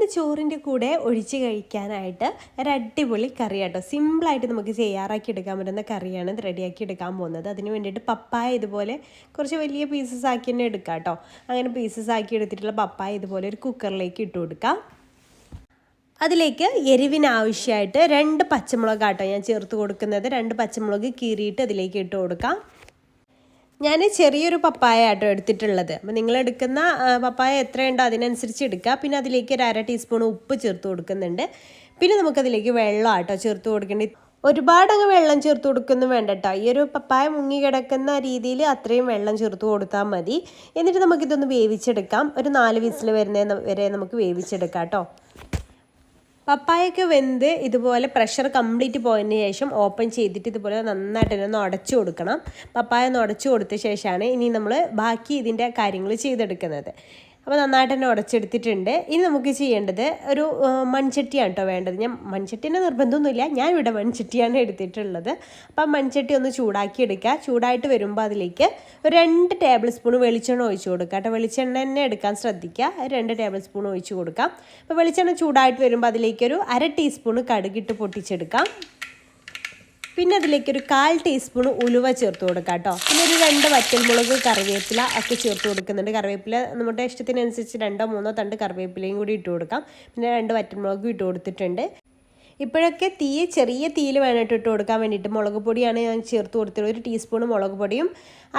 ഇന്ന് ചോറിൻ്റെ കൂടെ ഒഴിച്ച് കഴിക്കാനായിട്ട് ഒരു അടിപൊളി കറി കേട്ടോ. സിമ്പിളായിട്ട് നമുക്ക് തയ്യാറാക്കി എടുക്കാൻ പറ്റുന്ന കറിയാണ് ഇത് റെഡിയാക്കി എടുക്കാൻ പോകുന്നത്. അതിന് വേണ്ടിയിട്ട് പപ്പായ ഇതുപോലെ കുറച്ച് വലിയ പീസസ് ആക്കി തന്നെ എടുക്കാം കേട്ടോ. അങ്ങനെ പീസസ് ആക്കി എടുത്തിട്ടുള്ള പപ്പായ ഇതുപോലെ ഒരു കുക്കറിലേക്ക് ഇട്ട് കൊടുക്കാം. അതിലേക്ക് എരിവിനാവശ്യമായിട്ട് 2 പച്ചമുളക് കേട്ടോ ഞാൻ ചേർത്ത് കൊടുക്കുന്നത്. 2 പച്ചമുളക് കീറിയിട്ട് അതിലേക്ക് ഇട്ട് കൊടുക്കാം. ഞാൻ ചെറിയൊരു പപ്പായ ആട്ടോ എടുത്തിട്ടുള്ളത്. അപ്പോൾ നിങ്ങൾ എടുക്കുന്ന പപ്പായ എത്രയുണ്ടോ അതിനനുസരിച്ച് എടുക്കുക. പിന്നെ അതിലേക്ക് ഒരു 1/2 ടീസ്പൂൺ ഉപ്പ് ചേർത്ത് കൊടുക്കുന്നുണ്ട്. പിന്നെ നമുക്കതിലേക്ക് വെള്ളം ആട്ടോ ചേർത്ത് കൊടുക്കേണ്ടത്. ഒരുപാടങ്ങ് വെള്ളം ചേർത്ത് കൊടുക്കുന്നു വേണ്ട കേട്ടോ. ഈ ഒരു പപ്പായ മുങ്ങി കിടക്കുന്ന രീതിയിൽ അത്രയും വെള്ളം ചേർത്ത് കൊടുത്താൽ മതി. എന്നിട്ട് നമുക്കിതൊന്ന് വേവിച്ചെടുക്കാം. ഒരു 4 വിസിൽ വരെ നമുക്ക് വേവിച്ചെടുക്കാം കേട്ടോ. പപ്പായൊക്കെ വെന്ത് ഇതുപോലെ പ്രഷർ കംപ്ലീറ്റ് പോയതിന് ശേഷം ഓപ്പൺ ചെയ്തിട്ട് ഇതുപോലെ നന്നായിട്ട് ഒന്ന് ഉടച്ചു കൊടുക്കണം. പപ്പായ ഒന്ന് ഉടച്ചു കൊടുത്ത ശേഷമാണ് ഇനി നമ്മൾ ബാക്കി ഇതിൻ്റെ കാര്യങ്ങൾ ചെയ്തെടുക്കുന്നത്. അപ്പോൾ നന്നായിട്ട് തന്നെ ഉടച്ചെടുത്തിട്ടുണ്ട്. ഇനി നമുക്ക് ചെയ്യേണ്ടത് ഒരു മൺചട്ടിയാണ് കേട്ടോ വേണ്ടത്. ഞാൻ മൺചട്ടീൻ്റെ നിർബന്ധമൊന്നുമില്ല, ഞാൻ ഇവിടെ മൺചട്ടിയാണ് എടുത്തിട്ടുള്ളത്. അപ്പം മൺചട്ടി ഒന്ന് ചൂടാക്കി എടുക്കുക. ചൂടായിട്ട് വരുമ്പോൾ അതിലേക്ക് ഒരു 2 ടേബിൾ സ്പൂൺ വെളിച്ചെണ്ണ ഒഴിച്ച് കൊടുക്കുക കേട്ടോ. വെളിച്ചെണ്ണ തന്നെ എടുക്കാൻ ശ്രദ്ധിക്കുക. 2 ടേബിൾ സ്പൂൺ ഒഴിച്ച് കൊടുക്കാം. അപ്പോൾ വെളിച്ചെണ്ണ ചൂടായിട്ട് വരുമ്പോൾ അതിലേക്കൊരു 1/2 ടീസ്പൂൺ കടുകിട്ട് പൊട്ടിച്ചെടുക്കാം. പിന്നെ അതിലേക്കൊരു 1/4 ടീസ്പൂൺ ഉലുവ ചേർത്ത് കൊടുക്കാം കേട്ടോ. പിന്നെ ഒരു 2 വറ്റൽമുളക് കറിവേപ്പില ഒക്കെ ചേർത്ത് കൊടുക്കുന്നുണ്ട്. കറിവേപ്പില നമ്മുടെ ഇഷ്ടത്തിനനുസരിച്ച് 2 3 തണ്ട് കറിവേപ്പിലയും കൂടി ഇട്ട് കൊടുക്കാം. പിന്നെ 2 വറ്റൽമുളകും ഇട്ട് കൊടുത്തിട്ടുണ്ട്. ഇപ്പോഴൊക്കെ ചെറിയ തീയിൽ വേണ്ടിയിട്ട് ഇട്ട് കൊടുക്കാൻ വേണ്ടിയിട്ട് മുളക് പൊടിയാണ് ഞാൻ ചേർത്ത് കൊടുത്തത്. 1 ടീസ്പൂൺ മുളക് പൊടിയും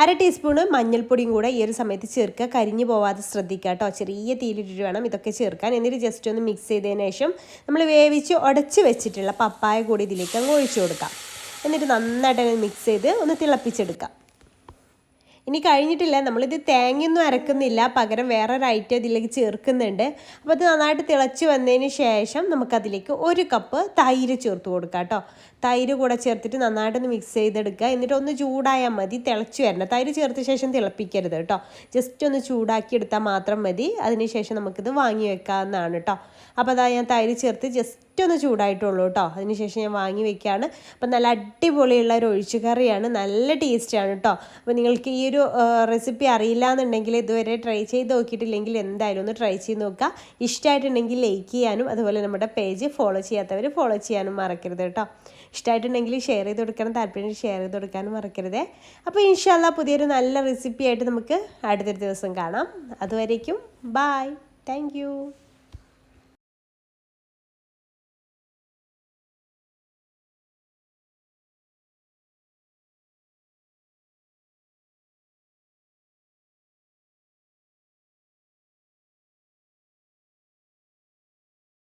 1/2 ടീസ്പൂൺ മഞ്ഞൾപ്പൊടിയും കൂടെ ഈ ഒരു സമയത്ത് ചേർക്കുക. കരിഞ്ഞു പോവാതെ ശ്രദ്ധിക്കുക കേട്ടോ. ചെറിയ തീയിലിട്ട് വേണം ഇതൊക്കെ ചേർക്കാൻ. എന്നിട്ട് ജസ്റ്റ് ഒന്ന് മിക്സ് ചെയ്തതിന് ശേഷം നമ്മൾ വേവിച്ച് ഉടച്ച് വെച്ചിട്ടുള്ള പപ്പായ കൂടി ഇതിലേക്ക് അങ്ങ് ഒഴിച്ചു കൊടുക്കാം. എന്നിട്ട് നന്നായിട്ട് മിക്സ് ചെയ്ത് ഒന്ന് തിളപ്പിച്ചെടുക്കാം. ഇനി കഴിഞ്ഞിട്ടില്ല, നമ്മളിത് തേങ്ങയൊന്നും അരക്കുന്നില്ല, പകരം വേറൊരു ഐറ്റം ഇതിലേക്ക് ചേർക്കുന്നുണ്ട്. അപ്പോൾ അത് നന്നായിട്ട് തിളച്ച് വന്നതിന് ശേഷം നമുക്കതിലേക്ക് 1 കപ്പ് തൈര് ചേർത്ത് കൊടുക്കാം കേട്ടോ. തൈര് കൂടെ ചേർത്തിട്ട് നന്നായിട്ടൊന്ന് മിക്സ് ചെയ്തെടുക്കുക. എന്നിട്ട് ഒന്ന് ചൂടായാൽ മതി, തിളച്ച് വരണം. തൈര് ചേർത്ത ശേഷം തിളപ്പിക്കരുത് കേട്ടോ. ജസ്റ്റ് ഒന്ന് ചൂടാക്കി എടുത്താൽ മാത്രം മതി. അതിനുശേഷം നമുക്കിത് വാങ്ങി വെക്കാവുന്നതാണ് കേട്ടോ. അപ്പോൾ അതാ ഞാൻ തൈര് ചേർത്ത് ജസ്റ്റ് ഒന്ന് ചൂടായിട്ടുള്ളൂ കേട്ടോ. അതിനുശേഷം ഞാൻ വാങ്ങി വെക്കുകയാണ്. അപ്പം നല്ല അടിപൊളിയുള്ള ഒരു ഒഴിച്ചു കറിയാണ്, നല്ല ടേസ്റ്റാണ് കേട്ടോ. അപ്പോൾ നിങ്ങൾക്ക് ഈ ഒരു റെസിപ്പി അറിയില്ല എന്നുണ്ടെങ്കിൽ, ഇതുവരെ ട്രൈ ചെയ്ത് നോക്കിയിട്ടില്ലെങ്കിൽ എന്തായാലും ഒന്ന് ട്രൈ ചെയ്ത് നോക്കുക. ഇഷ്ടമായിട്ടുണ്ടെങ്കിൽ ലൈക്ക് ചെയ്യാനും അതുപോലെ നമ്മുടെ പേജ് ഫോളോ ചെയ്യാത്തവർ ഫോളോ ചെയ്യാനും മറക്കരുത് കേട്ടോ. ഇഷ്ടമായിട്ടുണ്ടെങ്കിൽ ഷെയർ ചെയ്ത് കൊടുക്കണം, താല്പര്യം ഷെയർ ചെയ്ത് കൊടുക്കാനും മറക്കരുത്. അപ്പോൾ ഇൻഷാ അല്ലാ പുതിയൊരു നല്ല റെസിപ്പി ആയിട്ട് നമുക്ക് അടുത്തൊരു ദിവസം കാണാം. അതുവരേക്കും ബായ്, താങ്ക് യു.